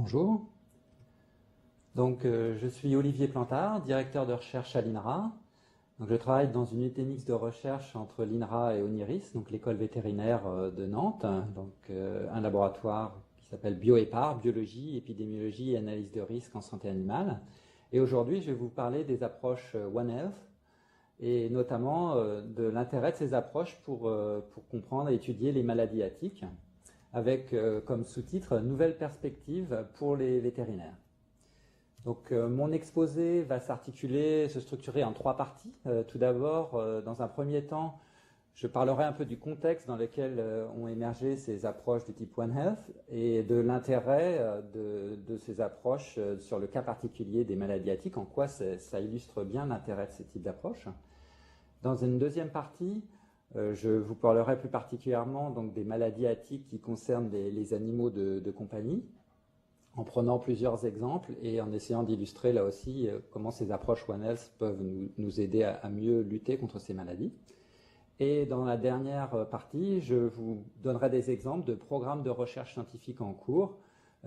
Bonjour. Donc, je suis Olivier Plantard, directeur de recherche à l'INRA. Donc, je travaille dans une unité mixte de recherche entre l'INRA et ONIRIS, donc l'école vétérinaire de Nantes, donc un laboratoire qui s'appelle BioEPAR, biologie, épidémiologie et analyse de risque en santé animale. Et aujourd'hui, je vais vous parler des approches One Health et notamment de l'intérêt de ces approches pour comprendre et étudier les maladies attiques, avec comme sous-titre « Nouvelles perspectives pour les vétérinaires ». Donc mon exposé va se structurer en trois parties. Tout d'abord, dans un premier temps, je parlerai un peu du contexte dans lequel ont émergé ces approches de type One Health et de l'intérêt de ces approches sur le cas particulier des maladies attiques, en quoi ça illustre bien l'intérêt de ces types d'approches. Dans une deuxième partie, je vous parlerai plus particulièrement donc, des maladies attiques qui concernent les animaux de compagnie, en prenant plusieurs exemples et en essayant d'illustrer là aussi comment ces approches One Health peuvent nous aider à mieux lutter contre ces maladies. Et dans la dernière partie, je vous donnerai des exemples de programmes de recherche scientifique en cours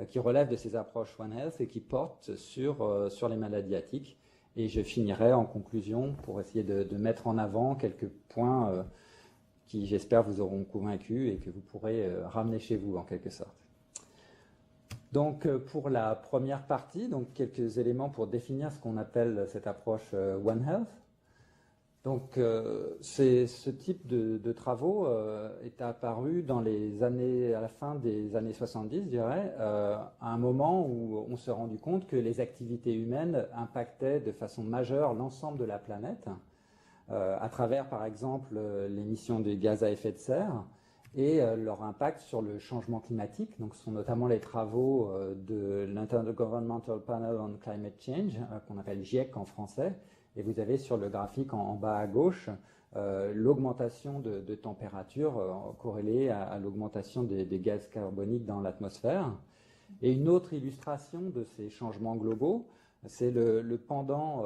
qui relèvent de ces approches One Health et qui portent sur les maladies attiques. Et je finirai en conclusion pour essayer de mettre en avant quelques points qui, j'espère, vous auront convaincu et que vous pourrez ramener chez vous en quelque sorte. Donc pour la première partie, donc quelques éléments pour définir ce qu'on appelle cette approche One Health. Donc ce type de travaux est apparu dans les années, à la fin des années 70, je dirais, à un moment où on s'est rendu compte que les activités humaines impactaient de façon majeure l'ensemble de la planète, à travers par exemple l'émission de gaz à effet de serre, et leur impact sur le changement climatique. Donc, ce sont notamment les travaux de l'Intergovernmental Panel on Climate Change, qu'on appelle GIEC en français. Et vous avez sur le graphique en bas à gauche l'augmentation de température corrélée à l'augmentation des gaz carboniques dans l'atmosphère. Et une autre illustration de ces changements globaux, c'est le pendant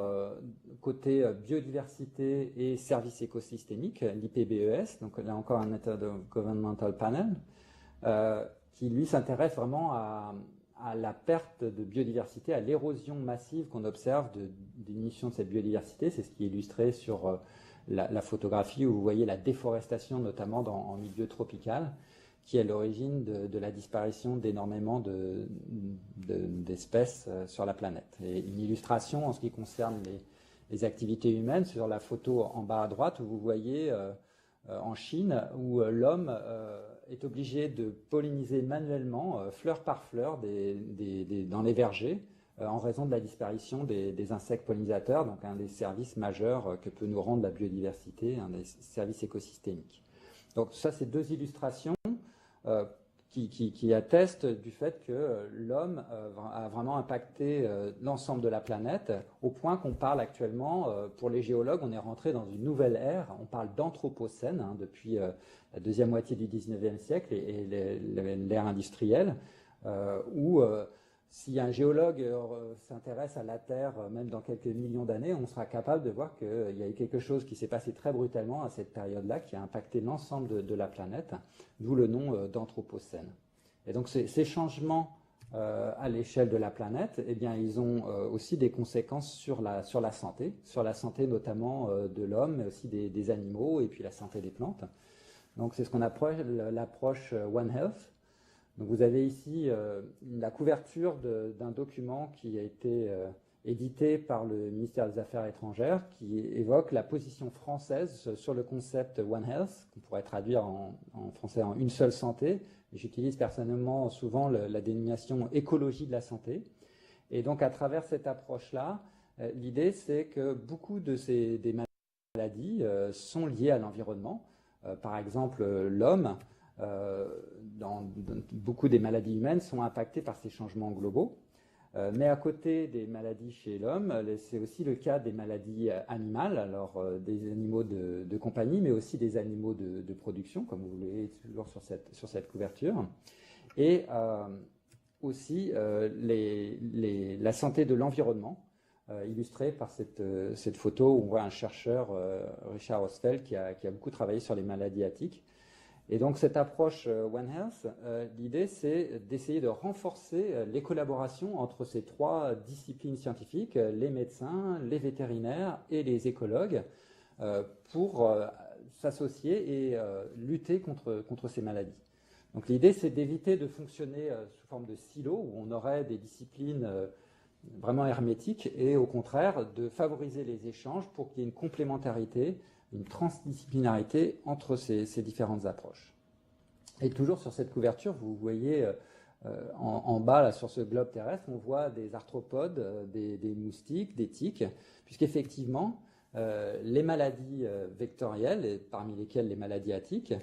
côté biodiversité et services écosystémiques, l'IPBES, donc là encore un Intergovernmental Panel, qui lui s'intéresse vraiment à la perte de biodiversité, à l'érosion massive qu'on observe de diminution de cette biodiversité. C'est ce qui est illustré sur la photographie où vous voyez la déforestation, notamment en milieu tropical, qui est à l'origine de la disparition d'énormément d'espèces sur la planète. Et une illustration en ce qui concerne les activités humaines sur la photo en bas à droite où vous voyez en Chine où l'homme est obligé de polliniser manuellement, fleur par fleur, dans les vergers en raison de la disparition des insectes pollinisateurs, donc un des services majeurs que peut nous rendre la biodiversité, un des services écosystémiques. Donc ça, c'est deux illustrations qui atteste du fait que l'homme a vraiment impacté l'ensemble de la planète, au point qu'on parle actuellement, pour les géologues, on est rentré dans une nouvelle ère, on parle d'anthropocène depuis la deuxième moitié du 19e siècle et l'ère industrielle, où si un géologue s'intéresse à la Terre, même dans quelques millions d'années, on sera capable de voir qu'il y a eu quelque chose qui s'est passé très brutalement à cette période-là, qui a impacté l'ensemble de la planète, d'où le nom d'anthropocène. Et donc ces changements à l'échelle de la planète, eh bien, ils ont aussi des conséquences sur la santé notamment de l'homme, mais aussi des animaux, et puis la santé des plantes. Donc c'est ce qu'on appelle l'approche One Health. Donc vous avez ici la couverture d'un document qui a été édité par le ministère des Affaires étrangères qui évoque la position française sur le concept One Health, qu'on pourrait traduire en français en une seule santé. J'utilise personnellement souvent la dénomination écologie de la santé. Et donc à travers cette approche-là, l'idée c'est que beaucoup des maladies sont liées à l'environnement. Par exemple, l'homme, beaucoup des maladies humaines sont impactées par ces changements globaux. Mais à côté des maladies chez l'homme, c'est aussi le cas des maladies animales, alors des animaux de compagnie, mais aussi des animaux de production, comme vous le voyez toujours sur cette couverture. Et aussi la santé de l'environnement, illustrée par cette photo où on voit un chercheur, Richard Ostfeld, qui a beaucoup travaillé sur les maladies attiques. Et donc cette approche One Health, l'idée c'est d'essayer de renforcer les collaborations entre ces trois disciplines scientifiques, les médecins, les vétérinaires et les écologues, pour s'associer et lutter contre ces maladies. Donc l'idée c'est d'éviter de fonctionner sous forme de silos où on aurait des disciplines vraiment hermétiques et au contraire de favoriser les échanges pour qu'il y ait une complémentarité, une transdisciplinarité entre ces différentes approches. Et toujours sur cette couverture, vous voyez en bas là, sur ce globe terrestre, on voit des arthropodes, des moustiques, des tiques, puisqu'effectivement, les maladies vectorielles, et parmi lesquelles les maladies à tiques,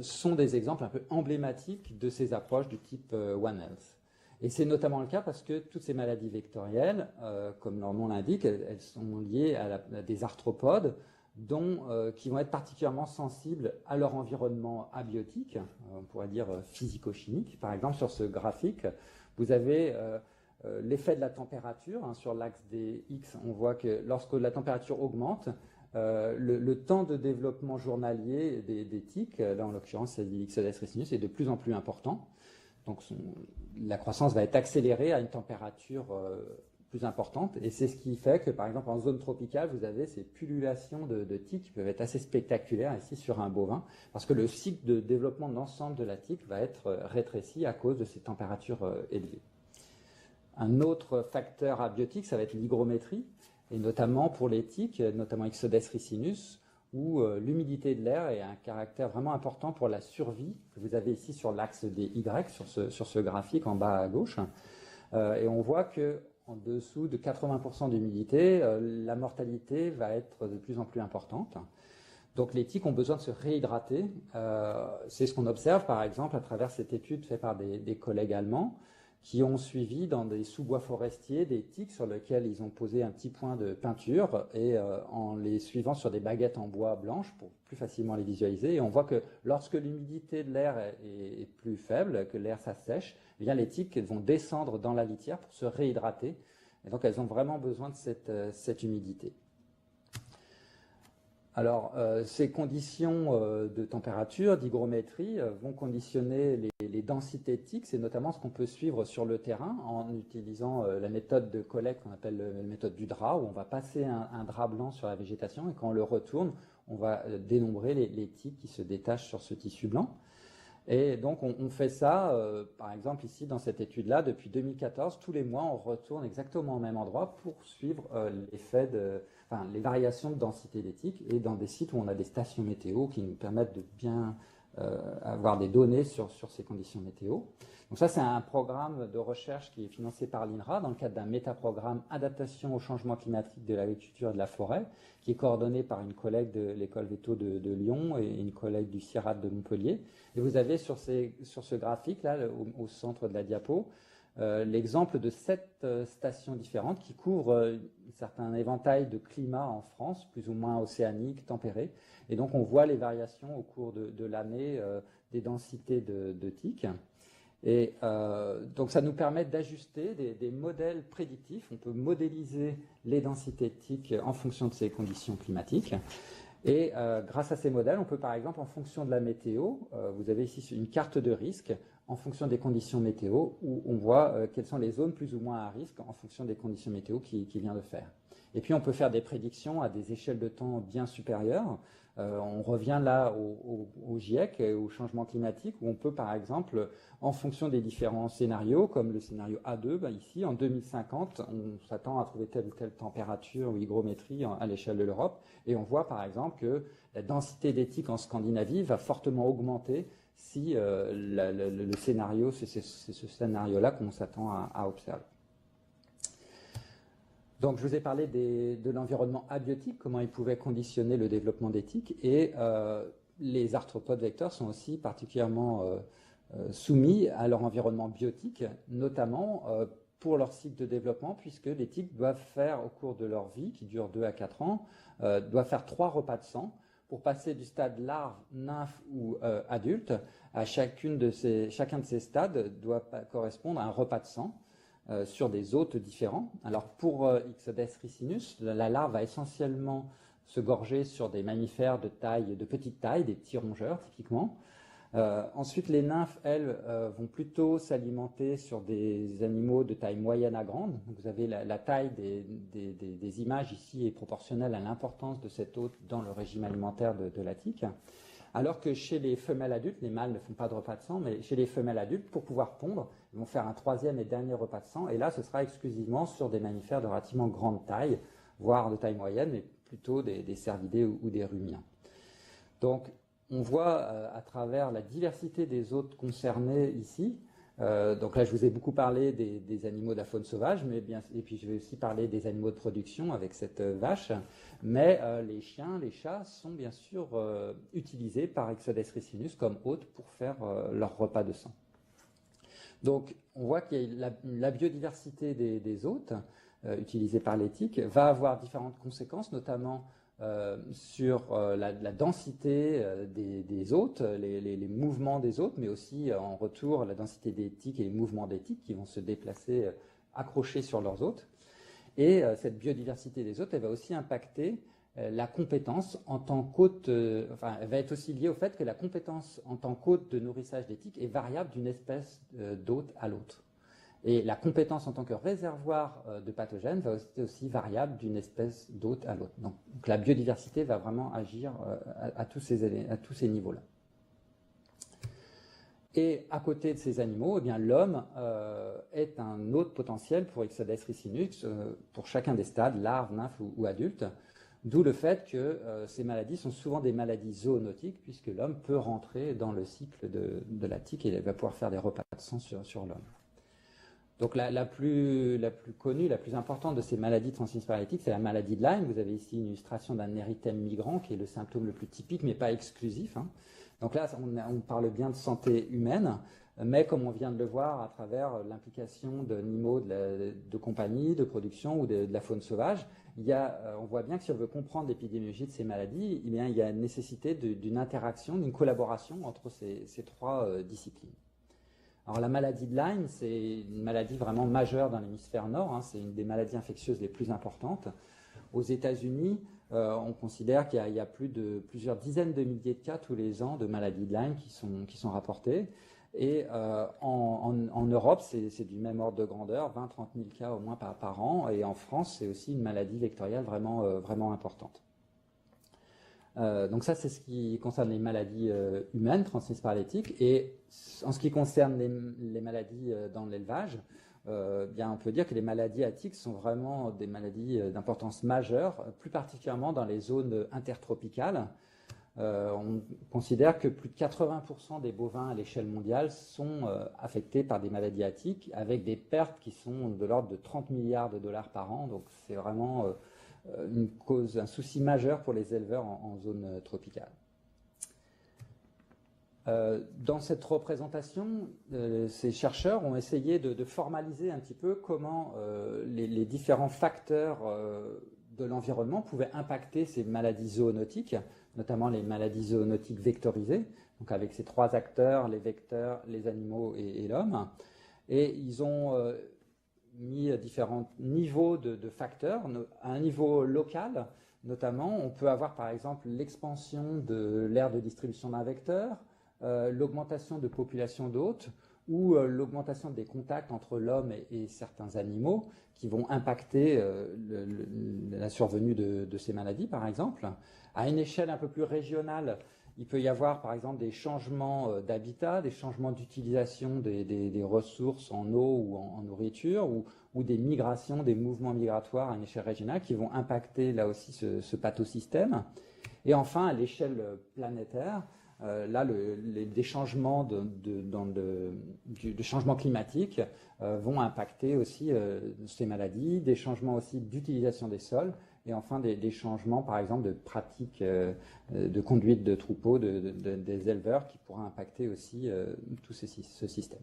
sont des exemples un peu emblématiques de ces approches du type One Health. Et c'est notamment le cas parce que toutes ces maladies vectorielles, comme leur nom l'indique, elles sont liées à des arthropodes qui vont être particulièrement sensibles à leur environnement abiotique, on pourrait dire physico-chimique. Par exemple, sur ce graphique, vous avez l'effet de la température. Sur l'axe des X, on voit que lorsque la température augmente, le temps de développement journalier des tiques, là en l'occurrence c'est l'Ixodes ricinus, est de plus en plus important. Donc la croissance va être accélérée à une température plus importante, et c'est ce qui fait que par exemple en zone tropicale vous avez ces pullulations de tiques qui peuvent être assez spectaculaires ici sur un bovin, parce que le cycle de développement de l'ensemble de la tique va être rétréci à cause de ces températures élevées. Un autre facteur abiotique, ça va être l'hygrométrie, et notamment pour les tiques, notamment Ixodes ricinus, où l'humidité de l'air est un caractère vraiment important pour la survie, que vous avez ici sur l'axe des Y, sur ce graphique en bas à gauche. Et on voit qu'en dessous de 80% d'humidité, la mortalité va être de plus en plus importante. Donc les tiques ont besoin de se réhydrater. C'est ce qu'on observe par exemple à travers cette étude faite par des collègues allemands, qui ont suivi dans des sous-bois forestiers des tiques sur lesquels ils ont posé un petit point de peinture et en les suivant sur des baguettes en bois blanches pour plus facilement les visualiser. Et on voit que lorsque l'humidité de l'air est plus faible, que l'air s'assèche, eh bien les tiques vont descendre dans la litière pour se réhydrater. Et donc elles ont vraiment besoin de cette humidité. Alors, ces conditions de température, d'hygrométrie, vont conditionner les densités de tiques. C'est notamment ce qu'on peut suivre sur le terrain en utilisant la méthode de collecte qu'on appelle la méthode du drap, où on va passer un drap blanc sur la végétation et quand on le retourne, on va dénombrer les tiques qui se détachent sur ce tissu blanc. Et donc, on fait ça, par exemple, ici, dans cette étude-là, depuis 2014, tous les mois, on retourne exactement au même endroit pour suivre les variations de densité des tiques, et dans des sites où on a des stations météo qui nous permettent de bien avoir des données sur ces conditions météo. Donc ça, c'est un programme de recherche qui est financé par l'INRA dans le cadre d'un métaprogramme adaptation au changement climatique de l'agriculture et de la forêt, qui est coordonné par une collègue de l'école Veto de Lyon et une collègue du CIRAD de Montpellier. Et vous avez sur ce graphique-là, au centre de la diapo, l'exemple de 7 stations différentes qui couvrent un certain éventail de climats en France, plus ou moins océanique, tempéré. Et donc on voit les variations au cours de l'année des densités de tiques. Et donc ça nous permet d'ajuster des modèles prédictifs. On peut modéliser les densités de tiques en fonction de ces conditions climatiques. Et grâce à ces modèles, on peut par exemple, en fonction de la météo, vous avez ici une carte de risque en fonction des conditions météo, où on voit quelles sont les zones plus ou moins à risque en fonction des conditions météo qui vient de faire. Et puis on peut faire des prédictions à des échelles de temps bien supérieures. On revient là au GIEC, au changement climatique, où on peut par exemple, en fonction des différents scénarios, comme le scénario A2, ici, en 2050, on s'attend à trouver telle ou telle température ou hygrométrie à l'échelle de l'Europe, et on voit par exemple que la densité des tiques en Scandinavie va fortement augmenter si le scénario, c'est ce scénario-là qu'on s'attend à observer. Donc, je vous ai parlé de l'environnement abiotique, comment il pouvait conditionner le développement des tiques, et les arthropodes vecteurs sont aussi particulièrement soumis à leur environnement biotique, notamment pour leur cycle de développement, puisque les tiques doivent faire, au cours de leur vie, qui dure 2 à 4 ans, doivent faire 3 repas de sang pour passer du stade larve, nymphe ou adulte. À chacun de ces stades doit correspondre à un repas de sang sur des hôtes différents. Alors pour Ixodes ricinus, la larve va essentiellement se gorger sur des mammifères de petite taille, des petits rongeurs typiquement. Ensuite, les nymphes, elles, vont plutôt s'alimenter sur des animaux de taille moyenne à grande. Donc, vous avez la taille des images ici est proportionnelle à l'importance de cet hôte dans le régime alimentaire de la tique. Alors que chez les femelles adultes, les mâles ne font pas de repas de sang, mais chez les femelles adultes, pour pouvoir pondre, ils vont faire un troisième et dernier repas de sang. Et là, ce sera exclusivement sur des mammifères de relativement grande taille, voire de taille moyenne, mais plutôt des cervidés ou des rumiens. Donc, on voit à travers la diversité des hôtes concernés ici. Donc là, je vous ai beaucoup parlé des animaux de la faune sauvage, et puis je vais aussi parler des animaux de production avec cette vache. Mais les chiens, les chats sont bien sûr utilisés par Ixodes ricinus comme hôtes pour faire leur repas de sang. Donc, on voit qu'il y a la biodiversité des hôtes utilisés par l'éthique va avoir différentes conséquences, notamment sur la densité des hôtes, les mouvements des hôtes, mais aussi en retour la densité des tiques et les mouvements des tiques qui vont se déplacer accrochés sur leurs hôtes. Et cette biodiversité des hôtes, elle va aussi impacter la compétence en tant qu'hôte, elle va être aussi liée au fait que la compétence en tant qu'hôte de nourrissage des tiques est variable d'une espèce d'hôte à l'autre. Et la compétence en tant que réservoir de pathogènes va être aussi variable d'une espèce d'hôte à l'autre. Donc la biodiversité va vraiment agir à tous ces niveaux-là. Et à côté de ces animaux, eh bien, l'homme est un hôte potentiel pour Ixodes ricinus pour chacun des stades, larve, nymphe ou adulte. D'où le fait que ces maladies sont souvent des maladies zoonotiques, puisque l'homme peut rentrer dans le cycle de la tique et va pouvoir faire des repas de sang sur l'homme. Donc la plus connue, la plus importante de ces maladies transmises par la tique, c'est la maladie de Lyme. Vous avez ici une illustration d'un érythème migrant qui est le symptôme le plus typique, mais pas exclusif. Donc là, on parle bien de santé humaine, mais comme on vient de le voir à travers l'implication d'animaux de compagnie, de production ou de la faune sauvage, on voit bien que si on veut comprendre l'épidémiologie de ces maladies, il y a une nécessité d'une interaction, d'une collaboration entre ces trois disciplines. Alors la maladie de Lyme, c'est une maladie vraiment majeure dans l'hémisphère nord, c'est une des maladies infectieuses les plus importantes. Aux États-Unis, on considère qu'il y a plusieurs dizaines de milliers de cas tous les ans de maladie de Lyme qui sont rapportés. Et en Europe, c'est du même ordre de grandeur, 20-30 000 cas au moins par an. Et en France, c'est aussi une maladie vectorielle vraiment importante. Donc ça, c'est ce qui concerne les maladies humaines transmises par l'éthique. Et en ce qui concerne les maladies dans l'élevage, on peut dire que les maladies à tiques sont vraiment des maladies d'importance majeure, plus particulièrement dans les zones intertropicales. On considère que plus de 80% des bovins à l'échelle mondiale sont affectés par des maladies à tiques, avec des pertes qui sont de l'ordre de 30 milliards de dollars par an. Donc c'est vraiment un souci majeur pour les éleveurs en zone tropicale. Dans cette représentation, ces chercheurs ont essayé de formaliser un petit peu comment les différents facteurs de l'environnement pouvaient impacter ces maladies zoonotiques, notamment les maladies zoonotiques vectorisées, donc avec ces trois acteurs, les vecteurs, les animaux et l'homme. Et ils ont mis différents niveaux de facteurs. À un niveau local, notamment, on peut avoir par exemple l'expansion de l'aire de distribution d'un vecteur, l'augmentation de population d'hôtes ou l'augmentation des contacts entre l'homme et certains animaux qui vont impacter la survenue de ces maladies, par exemple. À une échelle un peu plus régionale, il peut y avoir, par exemple, des changements d'habitat, des changements d'utilisation des ressources en eau ou en nourriture, ou des migrations, des mouvements migratoires à une échelle régionale qui vont impacter, là aussi, ce pathosystème. Et enfin, à l'échelle planétaire, là, des changements de changement climatique vont impacter aussi ces maladies, des changements aussi d'utilisation des sols, et enfin des changements, par exemple, de pratiques de conduite de troupeaux des éleveurs qui pourraient impacter aussi tout ce système.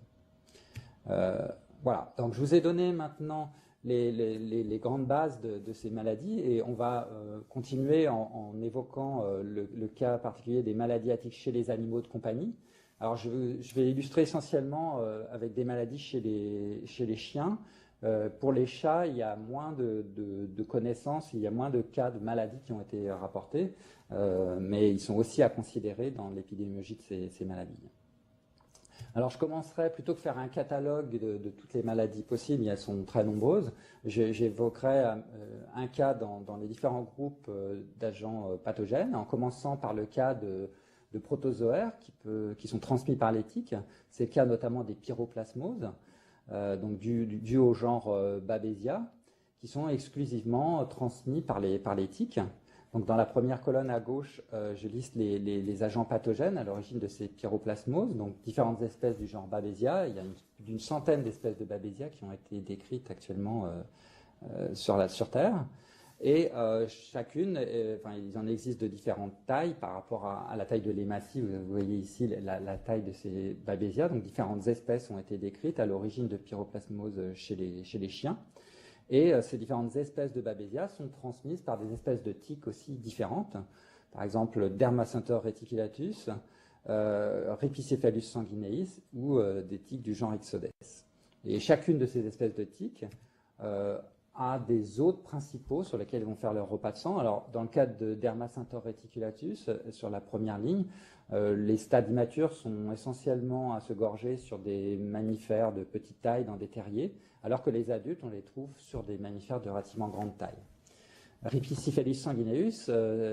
Voilà, donc je vous ai donné maintenant les grandes bases de ces maladies et on va continuer en évoquant le cas particulier des maladies à tiques chez les animaux de compagnie. Alors je vais illustrer essentiellement avec des maladies chez les chiens, Pour les chats, il y a moins de connaissances, il y a moins de cas de maladies qui ont été rapportés, mais ils sont aussi à considérer dans l'épidémiologie de ces maladies. Alors je commencerai, plutôt que faire un catalogue de toutes les maladies possibles, elles sont très nombreuses, j'évoquerai un cas dans les différents groupes d'agents pathogènes, en commençant par le cas de protozoaires qui sont transmis par les tiques. C'est le cas notamment des pyroplasmoses, donc dû au genre Babesia, qui sont exclusivement transmis par les tiques. Donc dans la première colonne à gauche, je liste les agents pathogènes à l'origine de ces pyroplasmoses, donc différentes espèces du genre Babesia. Il y a une centaine d'espèces de Babesia qui ont été décrites actuellement sur Terre. Et chacune, il en existe de différentes tailles par rapport à la taille de l'hématie. Vous voyez ici la taille de ces Babesia. Donc différentes espèces ont été décrites à l'origine de pyroplasmoses chez les chiens. Et ces différentes espèces de Babesia sont transmises par des espèces de tiques aussi différentes. Par exemple, Dermacentor reticulatus, Rhipicephalus sanguineus ou des tiques du genre Ixodes. Et chacune de ces espèces de tiques a des hôtes principaux sur lesquels ils vont faire leur repas de sang. Alors, dans le cas de Dermacentor reticulatus, sur la première ligne, les stades immatures sont essentiellement à se gorger sur des mammifères de petite taille dans des terriers, alors que les adultes, on les trouve sur des mammifères de relativement grande taille. Rhipicephalus sanguineus,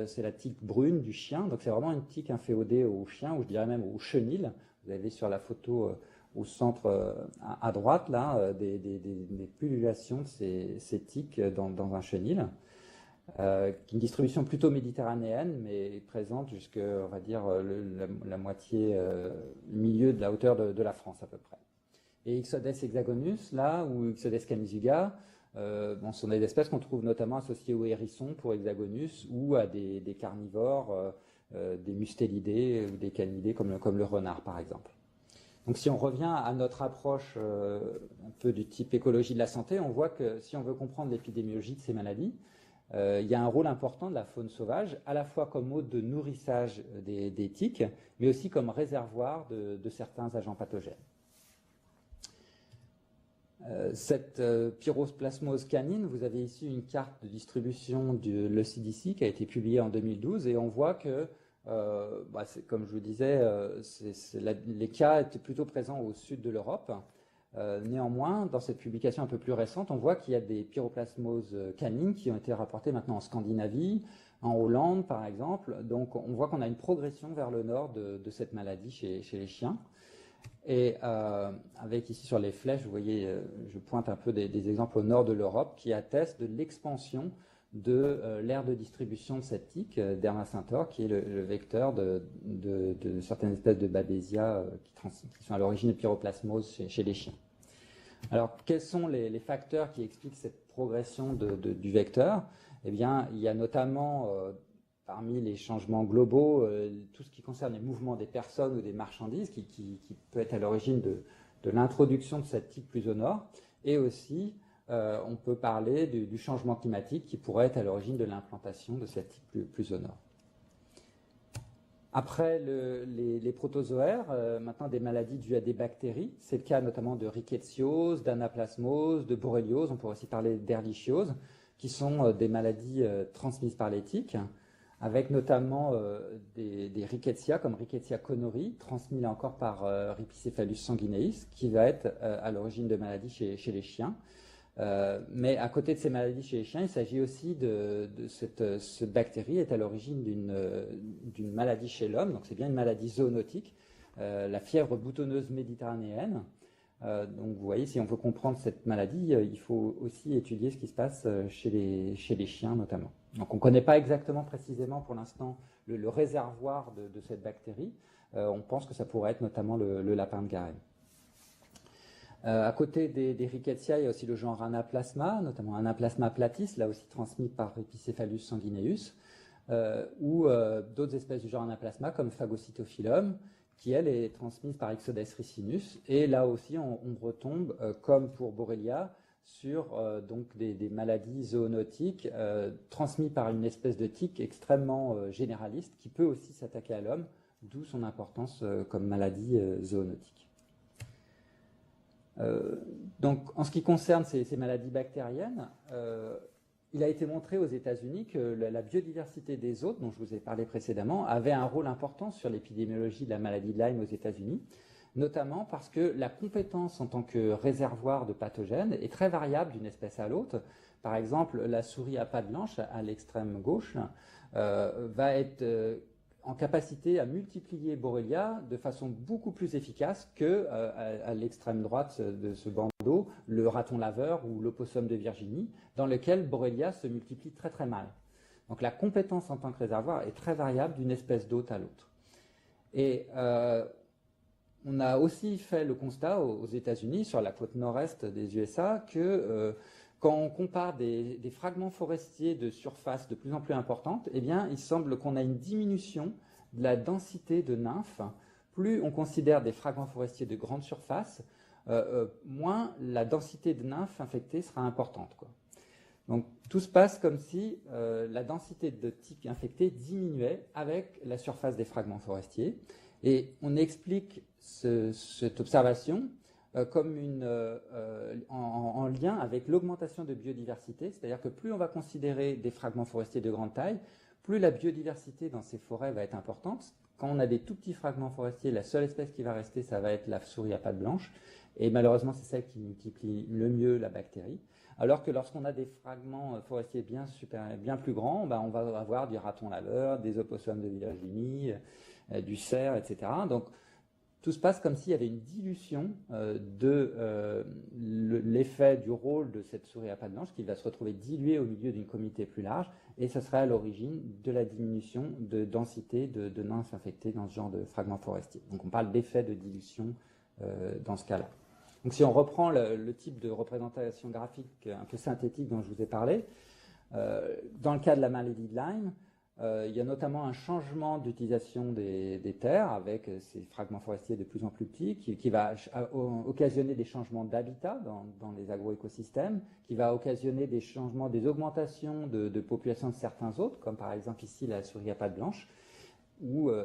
c'est la tique brune du chien, donc c'est vraiment une tique inféodée au chien, ou je dirais même au chenil. Vous avez sur la photo au centre à droite, là, des pullulations de ces tiques dans un chenil. Une distribution plutôt méditerranéenne, mais présente jusqu'à, on va dire, la moitié, le milieu de la hauteur de la France à peu près. Et Ixodes hexagonus, là, ou Ixodes camisua, ce sont des espèces qu'on trouve notamment associées aux hérissons pour hexagonus ou à des carnivores, des mustélidés ou des canidés comme le renard par exemple. Donc si on revient à notre approche un peu du type écologie de la santé, on voit que si on veut comprendre l'épidémiologie de ces maladies, il y a un rôle important de la faune sauvage, à la fois comme hôte de nourrissage des tiques, mais aussi comme réservoir de certains agents pathogènes. Cette pyroplasmose canine, vous avez ici une carte de distribution de l'ECDC qui a été publiée en 2012 et on voit que, comme je vous disais, les cas étaient plutôt présents au sud de l'Europe. Néanmoins, dans cette publication un peu plus récente, on voit qu'il y a des pyroplasmoses canines qui ont été rapportées maintenant en Scandinavie, en Hollande par exemple. Donc on voit qu'on a une progression vers le nord de cette maladie chez les chiens. Et avec ici sur les flèches, vous voyez, je pointe un peu des exemples au nord de l'Europe qui attestent de l'expansion de l'aire de distribution de cette tique, Dermacentor, qui est le vecteur de certaines espèces de Babesia qui sont à l'origine de pyroplasmose chez les chiens. Alors, quels sont les facteurs qui expliquent cette progression du vecteur? Eh bien, il y a notamment parmi les changements globaux, tout ce qui concerne les mouvements des personnes ou des marchandises, qui peut être à l'origine de l'introduction de cette tique plus au nord, et aussi on peut parler du changement climatique qui pourrait être à l'origine de l'implantation de cette tique plus au nord. Après les protozoaires, maintenant des maladies dues à des bactéries, c'est le cas notamment de rickettsiose, d'anaplasmose, de borréliose, on pourrait aussi parler d'ehrlichiose, qui sont des maladies transmises par les tiques, avec notamment des rickettsia comme Rickettsia conori, transmis là encore par Rhipicephalus sanguineus, qui va être à l'origine de maladies chez les chiens. Mais à côté de ces maladies chez les chiens, il s'agit aussi cette bactérie est à l'origine d'une maladie chez l'homme, donc c'est bien une maladie zoonotique, la fièvre boutonneuse méditerranéenne. Donc vous voyez, si on veut comprendre cette maladie, il faut aussi étudier ce qui se passe chez les chiens notamment. Donc on ne connaît pas exactement précisément pour l'instant le réservoir de cette bactérie. On pense que ça pourrait être notamment le lapin de Garenne. À côté des rickettsia, il y a aussi le genre Anaplasma, notamment Anaplasma platis, là aussi transmis par Rhipicephalus sanguineus, ou d'autres espèces du genre Anaplasma comme Phagocytophilum, qui elle est transmise par Ixodes ricinus. Et là aussi, on retombe, comme pour Borrelia, sur donc des maladies zoonotiques transmises par une espèce de tique extrêmement généraliste qui peut aussi s'attaquer à l'homme, d'où son importance comme maladie zoonotique. Donc, en ce qui concerne ces maladies bactériennes, il a été montré aux États-Unis que la biodiversité des hôtes, dont je vous ai parlé précédemment, avait un rôle important sur l'épidémiologie de la maladie de Lyme aux États-Unis, notamment parce que la compétence en tant que réservoir de pathogènes est très variable d'une espèce à l'autre. Par exemple, la souris à pattes blanches, à l'extrême gauche, va être en capacité à multiplier Borrelia de façon beaucoup plus efficace que à l'extrême droite de ce bandeau, le raton laveur ou l'opossum de Virginie, dans lequel Borrelia se multiplie très très mal. Donc la compétence en tant que réservoir est très variable d'une espèce d'hôte à l'autre. Et on a aussi fait le constat aux États-Unis, sur la côte nord-est des USA, que quand on compare des fragments forestiers de surface de plus en plus importante, eh bien, il semble qu'on a une diminution de la densité de nymphes. Plus on considère des fragments forestiers de grande surface, moins la densité de nymphes infectées sera importante, quoi. Donc tout se passe comme si la densité de type infecté diminuait avec la surface des fragments forestiers. Et on explique cette observation comme en lien avec l'augmentation de biodiversité, c'est-à-dire que plus on va considérer des fragments forestiers de grande taille, plus la biodiversité dans ces forêts va être importante. Quand on a des tout petits fragments forestiers, la seule espèce qui va rester, ça va être la souris à pattes blanches, et malheureusement c'est celle qui multiplie le mieux la bactérie. Alors que lorsqu'on a des fragments forestiers bien plus grands, on va avoir du raton laveur, des opossums de Virginie, du cerf, etc. Donc tout se passe comme s'il y avait une dilution de l'effet du rôle de cette souris à pattes blanches qui va se retrouver diluée au milieu d'une communauté plus large, et ce serait à l'origine de la diminution de densité de nymphes infectées dans ce genre de fragments forestiers. Donc on parle d'effet de dilution dans ce cas-là. Donc si on reprend le type de représentation graphique un peu synthétique dont je vous ai parlé, dans le cas de la maladie de Lyme, il y a notamment un changement d'utilisation des terres avec ces fragments forestiers de plus en plus petits qui va occasionner des changements d'habitat dans les agroécosystèmes, qui va occasionner des changements, des augmentations de population de certains autres, comme par exemple ici la souris à pattes blanches,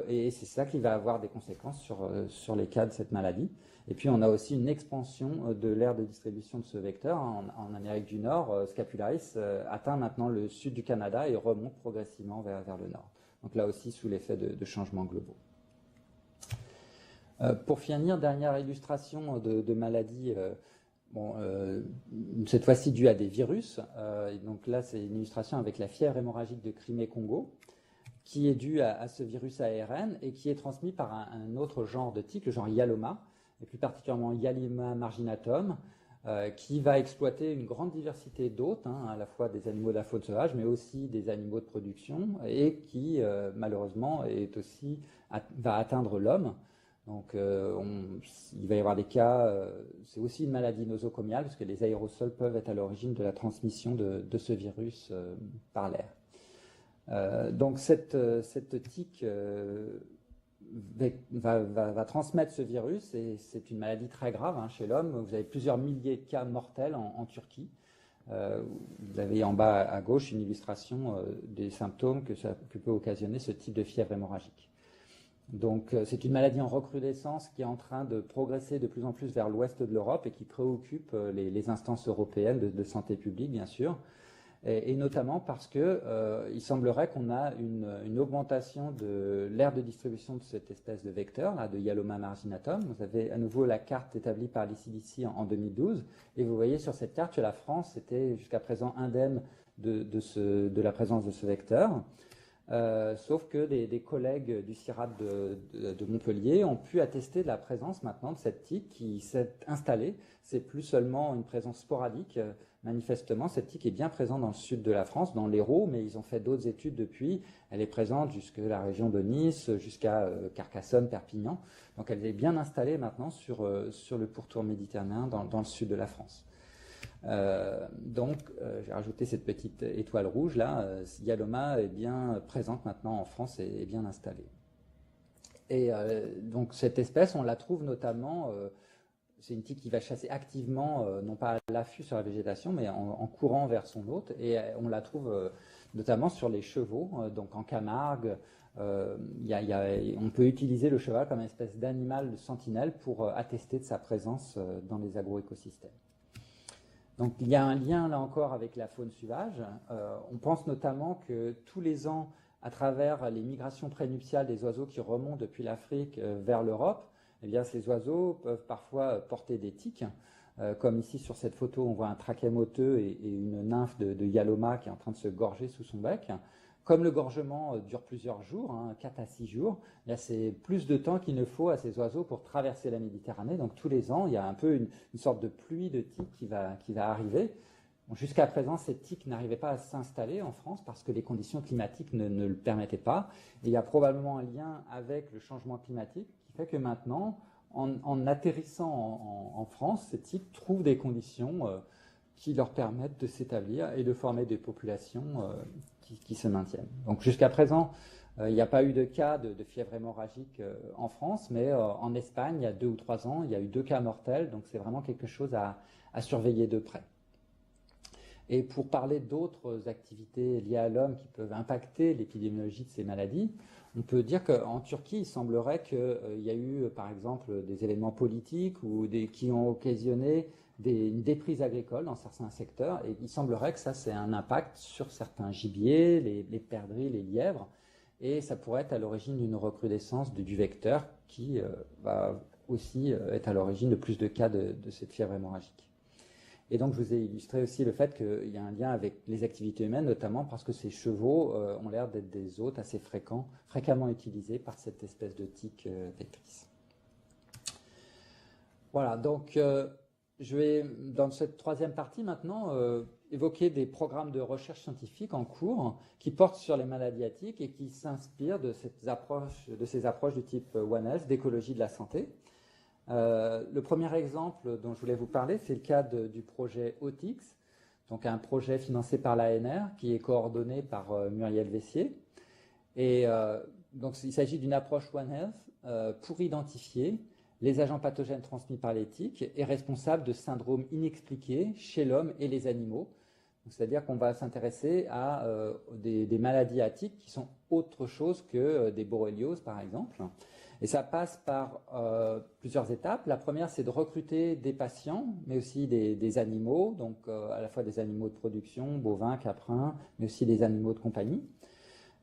et c'est ça qui va avoir des conséquences sur les cas de cette maladie. Et puis on a aussi une expansion de l'aire de distribution de ce vecteur en Amérique du Nord. Scapularis atteint maintenant le sud du Canada et remonte progressivement vers le nord. Donc là aussi sous l'effet de changements globaux. Pour finir, dernière illustration de maladie, cette fois-ci due à des virus. Donc là c'est une illustration avec la fièvre hémorragique de Crimée-Congo, qui est due à ce virus ARN et qui est transmis par un autre genre de tique, le genre Yaloma, et plus particulièrement Yaloma marginatum, qui va exploiter une grande diversité d'hôtes, à la fois des animaux de la faune sauvage, mais aussi des animaux de production, et qui, malheureusement, va atteindre l'homme. Donc, il va y avoir des cas, c'est aussi une maladie nosocomiale, parce que les aérosols peuvent être à l'origine de la transmission de ce virus par l'air. Donc, cette tique va transmettre ce virus, et c'est une maladie très grave chez l'homme. Vous avez plusieurs milliers de cas mortels en Turquie. Vous avez en bas à gauche une illustration des symptômes que peut occasionner ce type de fièvre hémorragique. Donc c'est une maladie en recrudescence qui est en train de progresser de plus en plus vers l'ouest de l'Europe et qui préoccupe les instances européennes de santé publique, bien sûr. Et notamment parce qu'il semblerait qu'on a une augmentation de l'aire de distribution de cette espèce de vecteur, là, de Yaloma marginatum. Vous avez à nouveau la carte établie par l'ECDC en 2012, et vous voyez sur cette carte que la France était jusqu'à présent indemne de la présence de ce vecteur. Sauf que des collègues du CIRAD de Montpellier ont pu attester de la présence maintenant de cette tique qui s'est installée. C'est plus seulement une présence sporadique. Manifestement, cette tique est bien présente dans le sud de la France, dans l'Hérault, mais ils ont fait d'autres études depuis. Elle est présente jusque la région de Nice, jusqu'à Carcassonne, Perpignan. Donc elle est bien installée maintenant sur le pourtour méditerranéen dans le sud de la France. J'ai rajouté cette petite étoile rouge là. Yaloma est bien présente maintenant en France et est bien installée. Et donc cette espèce, on la trouve notamment c'est une tique qui va chasser activement, non pas à l'affût sur la végétation, mais en courant vers son hôte. Et on la trouve notamment sur les chevaux, donc en Camargue. On peut utiliser le cheval comme une espèce d'animal de sentinelle pour attester de sa présence dans les agroécosystèmes. Donc il y a un lien là encore avec la faune sauvage. On pense notamment que tous les ans, à travers les migrations prénuptiales des oiseaux qui remontent depuis l'Afrique vers l'Europe, eh bien, ces oiseaux peuvent parfois porter des tiques. Comme ici sur cette photo, on voit un traquet moteux et une nymphe de Yaloma qui est en train de se gorger sous son bec. Comme le gorgement dure plusieurs jours, 4 à 6 jours, c'est plus de temps qu'il ne faut à ces oiseaux pour traverser la Méditerranée. Donc tous les ans, il y a un peu une sorte de pluie de tiques qui va arriver. Bon, jusqu'à présent, ces tiques n'arrivaient pas à s'installer en France parce que les conditions climatiques ne le permettaient pas. Et il y a probablement un lien avec le changement climatique qui fait que maintenant, en atterrissant en France, ces tiques trouvent des conditions qui leur permettent de s'établir et de former des populations qui se maintiennent. Donc jusqu'à présent, il n'y a pas eu de cas de fièvre hémorragique en France, mais en Espagne, il y a 2 ou 3 ans, il y a eu 2 cas mortels, donc c'est vraiment quelque chose à surveiller de près. Et pour parler d'autres activités liées à l'homme qui peuvent impacter l'épidémiologie de ces maladies, on peut dire qu'en Turquie, il semblerait qu'il y a eu, par exemple, des événements politiques qui ont occasionné une déprise agricole dans certains secteurs. Et il semblerait que ça, c'est un impact sur certains gibiers, les perdrix, les lièvres. Et ça pourrait être à l'origine d'une recrudescence du vecteur qui va aussi être à l'origine de plus de cas de cette fièvre hémorragique. Et donc, je vous ai illustré aussi le fait qu'il y a un lien avec les activités humaines, notamment parce que ces chevaux ont l'air d'être des hôtes assez fréquemment utilisés par cette espèce de tique vectrice. Voilà, donc je vais, dans cette troisième partie maintenant, évoquer des programmes de recherche scientifique en cours qui portent sur les maladies à tiques et qui s'inspirent de ces approches du type One Health, d'écologie de la santé. Le premier exemple dont je voulais vous parler, c'est le cas du projet OTIX, donc un projet financé par l'ANR qui est coordonné par Muriel Vessier. Et donc il s'agit d'une approche One Health pour identifier les agents pathogènes transmis par les tiques et responsables de syndromes inexpliqués chez l'homme et les animaux. C'est-à-dire qu'on va s'intéresser à des maladies à tiques qui sont autre chose que des borrélioses, par exemple. Et ça passe par plusieurs étapes. La première, c'est de recruter des patients, mais aussi des animaux, donc à la fois des animaux de production, bovins, caprins, mais aussi des animaux de compagnie.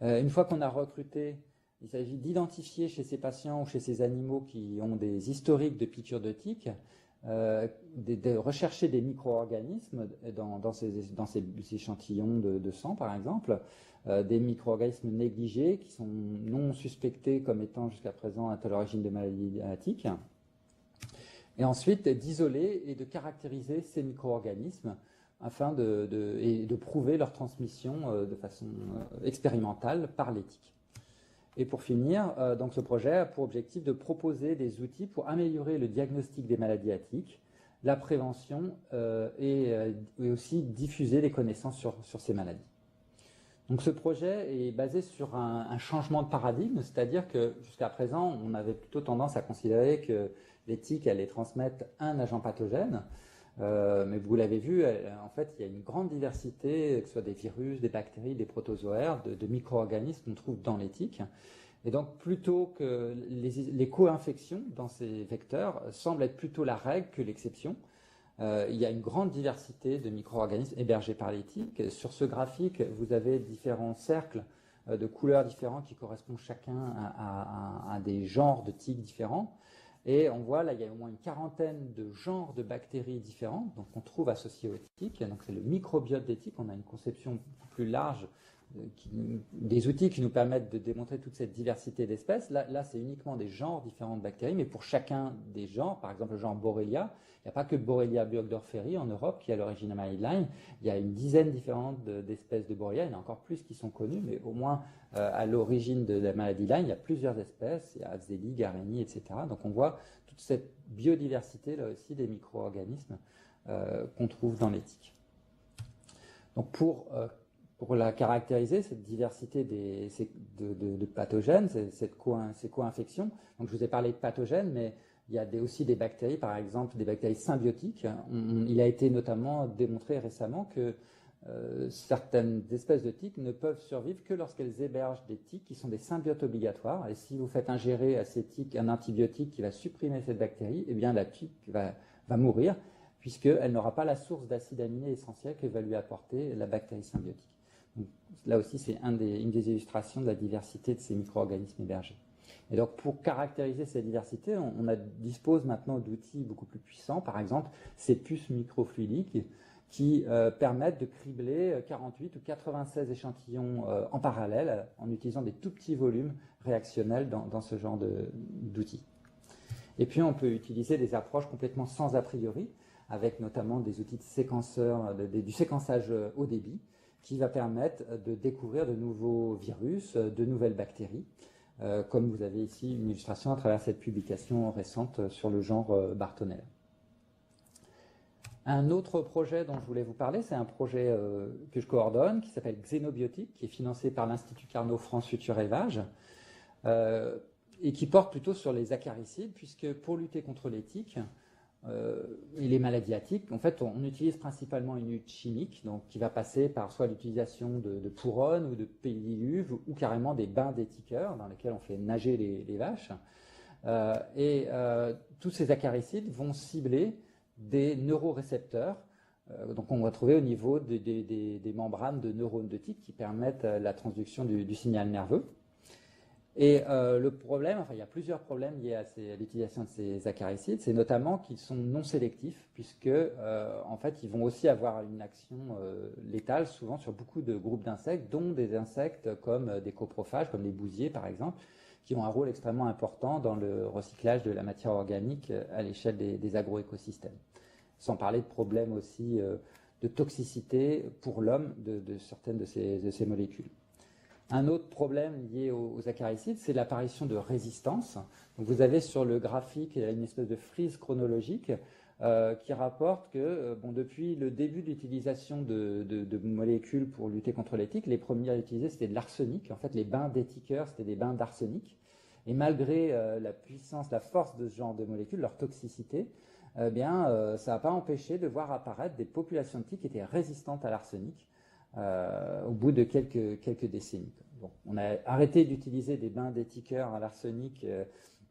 Une fois qu'on a recruté, il s'agit d'identifier chez ces patients ou chez ces animaux qui ont des historiques de piqûres de tiques, de rechercher des micro-organismes dans ces échantillons de sang, par exemple, des micro-organismes négligés qui sont non suspectés comme étant jusqu'à présent à l'origine de maladies à tiques. Et ensuite, d'isoler et de caractériser ces micro-organismes afin de prouver leur transmission de façon expérimentale par les tiques. Et pour finir, donc ce projet a pour objectif de proposer des outils pour améliorer le diagnostic des maladies à tiques, la prévention et aussi diffuser les connaissances sur ces maladies. Donc ce projet est basé sur un changement de paradigme, c'est-à-dire que jusqu'à présent, on avait plutôt tendance à considérer que les tiques allaient transmettre un agent pathogène, mais vous l'avez vu, en fait, il y a une grande diversité, que ce soit des virus, des bactéries, des protozoaires, de micro-organismes qu'on trouve dans les tiques. Et donc, plutôt que les co-infections dans ces vecteurs semblent être plutôt la règle que l'exception. Il y a une grande diversité de micro-organismes hébergés par les tiques. Sur ce graphique, vous avez différents cercles de couleurs différentes qui correspondent chacun à des genres de tiques différents. Et on voit là, il y a au moins une quarantaine de genres de bactéries différentes, donc on trouve associés aux tiques. Donc c'est le microbiote des tiques. On a une conception plus large des outils qui nous permettent de démontrer toute cette diversité d'espèces. Là c'est uniquement des genres différents de bactéries, mais pour chacun des genres, par exemple le genre Borrelia, il n'y a pas que Borrelia burgdorferi en Europe qui est à l'origine de la maladie de Lyme. Il y a une dizaine différentes d'espèces de Borrelia. Il y en a encore plus qui sont connues, mais au moins à l'origine de la maladie de Lyme, il y a plusieurs espèces. Il y a Afzeli, Gareni, etc. Donc on voit toute cette biodiversité là aussi des micro-organismes qu'on trouve dans les tiques. Donc pour la caractériser, cette diversité de pathogènes, ces co-infections, donc je vous ai parlé de pathogènes, mais Il y a aussi des bactéries, par exemple des bactéries symbiotiques. Il a été notamment démontré récemment que certaines espèces de tiques ne peuvent survivre que lorsqu'elles hébergent des tiques qui sont des symbiotes obligatoires. Et si vous faites ingérer à ces tiques un antibiotique qui va supprimer cette bactérie, eh bien la tique va mourir, puisqu'elle n'aura pas la source d'acides aminés essentiels que va lui apporter la bactérie symbiotique. Donc, là aussi, c'est une des illustrations de la diversité de ces micro-organismes hébergés. Et donc, pour caractériser cette diversité, on dispose maintenant d'outils beaucoup plus puissants, par exemple ces puces microfluidiques qui permettent de cribler 48 ou 96 échantillons en parallèle en utilisant des tout petits volumes réactionnels dans ce genre d'outils. Et puis, on peut utiliser des approches complètement sans a priori, avec notamment des outils de séquenceurs, du séquençage haut débit, qui va permettre de découvrir de nouveaux virus, de nouvelles bactéries, comme vous avez ici une illustration à travers cette publication récente sur le genre Bartonella. Un autre projet dont je voulais vous parler, c'est un projet que je coordonne, qui s'appelle Xénobiotique, qui est financé par l'Institut Carnot France Futur Élevage, et qui porte plutôt sur les acaricides, puisque pour lutter contre les tiques et les maladies à tiques, en fait, on utilise principalement une lutte chimique, donc qui va passer par soit l'utilisation de couronnes ou de pédiluves, ou carrément des bains d'étiqueurs dans lesquels on fait nager les vaches. Tous ces acaricides vont cibler des neurorécepteurs. Donc on va trouver au niveau des membranes de neurones de tiques qui permettent la transduction du signal nerveux. Et le problème, enfin il y a plusieurs problèmes liés à l'utilisation de ces acaricides, c'est notamment qu'ils sont non sélectifs, puisque en fait ils vont aussi avoir une action létale souvent sur beaucoup de groupes d'insectes, dont des insectes comme des coprophages, comme les bousiers par exemple, qui ont un rôle extrêmement important dans le recyclage de la matière organique à l'échelle des agroécosystèmes. Sans parler de problèmes aussi de toxicité pour l'homme de certaines de ces molécules. Un autre problème lié aux acaricides, c'est l'apparition de résistance. Donc vous avez sur le graphique une espèce de frise chronologique qui rapporte que depuis le début de l'utilisation de molécules pour lutter contre les tiques, les premiers à utiliser c'était de l'arsenic. En fait, les bains d'étiqueurs, c'était des bains d'arsenic. Et malgré la puissance, la force de ce genre de molécules, leur toxicité, ça n'a pas empêché de voir apparaître des populations de tiques qui étaient résistantes à l'arsenic au bout de quelques décennies. Bon, on a arrêté d'utiliser des bains d'étiqueurs à l'arsenic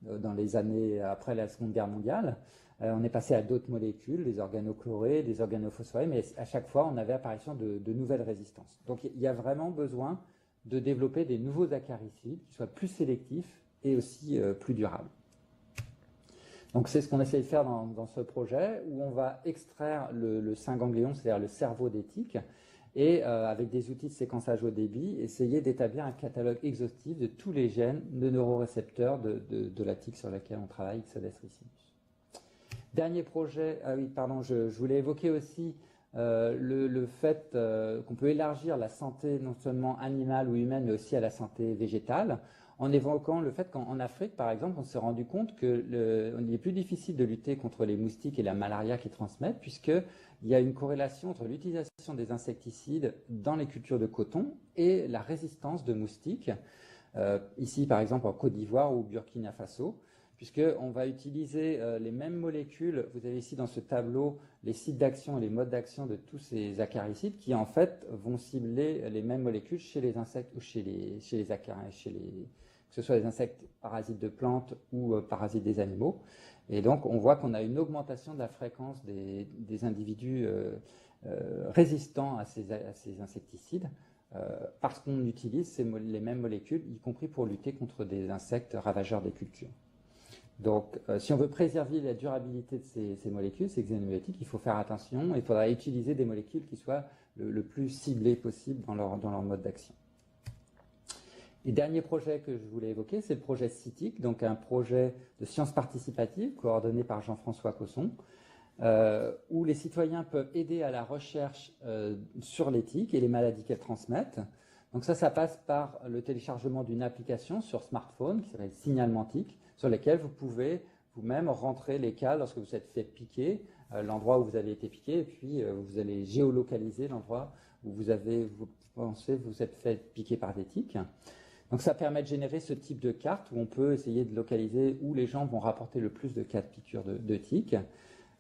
dans les années après la Seconde Guerre mondiale. On est passé à d'autres molécules, des organochlorés, des organophosphorés, mais à chaque fois, on avait apparition de nouvelles résistances. Donc, il y a vraiment besoin de développer des nouveaux acaricides qui soient plus sélectifs et aussi plus durables. Donc, c'est ce qu'on essaie de faire dans ce projet, où on va extraire le synganglion, c'est-à-dire le cerveau des tiques, et avec des outils de séquençage haut débit, essayer d'établir un catalogue exhaustif de tous les gènes de neurorécepteurs de la tique sur laquelle on travaille, Ixodes ricinus. Dernier projet, je voulais évoquer aussi le fait qu'on peut élargir la santé non seulement animale ou humaine, mais aussi à la santé végétale, en évoquant le fait qu'en Afrique, par exemple, on s'est rendu compte qu'il est plus difficile de lutter contre les moustiques et la malaria qui transmettent, puisqu'il y a une corrélation entre l'utilisation des insecticides dans les cultures de coton et la résistance de moustiques, ici par exemple en Côte d'Ivoire ou au Burkina Faso, puisqu'on va utiliser les mêmes molécules. Vous avez ici dans ce tableau les sites d'action et les modes d'action de tous ces acaricides qui en fait vont cibler les mêmes molécules chez les insectes ou chez les acariens, que ce soit des insectes parasites de plantes ou parasites des animaux. Et donc on voit qu'on a une augmentation de la fréquence des individus résistants à ces insecticides parce qu'on utilise les mêmes molécules, y compris pour lutter contre des insectes ravageurs des cultures. Donc, si on veut préserver la durabilité de ces molécules, ces xénobiotiques, il faut faire attention. Il faudra utiliser des molécules qui soient le plus ciblées possible dans leur mode d'action. Et dernier projet que je voulais évoquer, c'est le projet CITIC, donc un projet de sciences participatives coordonné par Jean-François Cosson, où les citoyens peuvent aider à la recherche sur les tiques et les maladies qu'elles transmettent. Donc ça passe par le téléchargement d'une application sur smartphone qui s'appelle Signalement tique, sur laquelle vous pouvez vous-même rentrer les cas lorsque vous êtes fait piquer, l'endroit où vous avez été piqué, et puis vous allez géolocaliser l'endroit où vous pensez vous êtes fait piquer par des tiques. Donc ça permet de générer ce type de carte où on peut essayer de localiser où les gens vont rapporter le plus de cas de piqûres de tiques.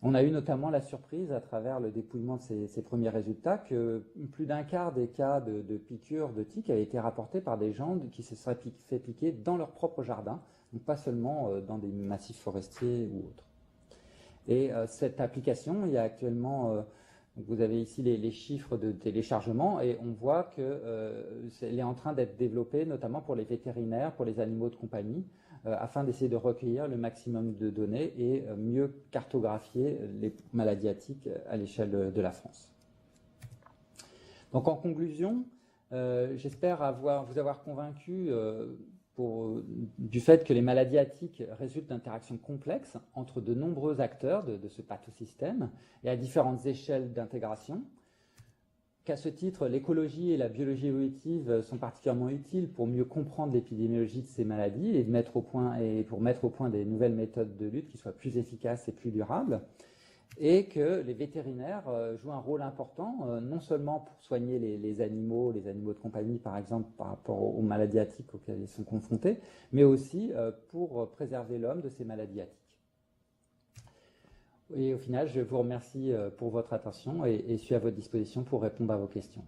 On a eu notamment la surprise à travers le dépouillement de ces premiers résultats que plus d'un quart des cas de piqûres de tiques avaient été rapportés par des gens qui se seraient fait piquer dans leur propre jardin, donc pas seulement dans des massifs forestiers ou autres. Et cette application, il y a actuellement... vous avez ici les chiffres de téléchargement et on voit qu'elle est en train d'être développée notamment pour les vétérinaires, pour les animaux de compagnie, afin d'essayer de recueillir le maximum de données et mieux cartographier les maladies à tiques à l'échelle de la France. Donc en conclusion, j'espère vous avoir convaincu du fait que les maladies à tiques résultent d'interactions complexes entre de nombreux acteurs de ce pathosystème et à différentes échelles d'intégration. Qu'à ce titre, l'écologie et la biologie évolutive sont particulièrement utiles pour mieux comprendre l'épidémiologie de ces maladies et pour mettre au point des nouvelles méthodes de lutte qui soient plus efficaces et plus durables. Et que les vétérinaires jouent un rôle important, non seulement pour soigner les animaux de compagnie, par exemple, par rapport aux maladies à tiques auxquelles ils sont confrontés, mais aussi pour préserver l'homme de ces maladies à tiques. Et au final, je vous remercie pour votre attention et suis à votre disposition pour répondre à vos questions.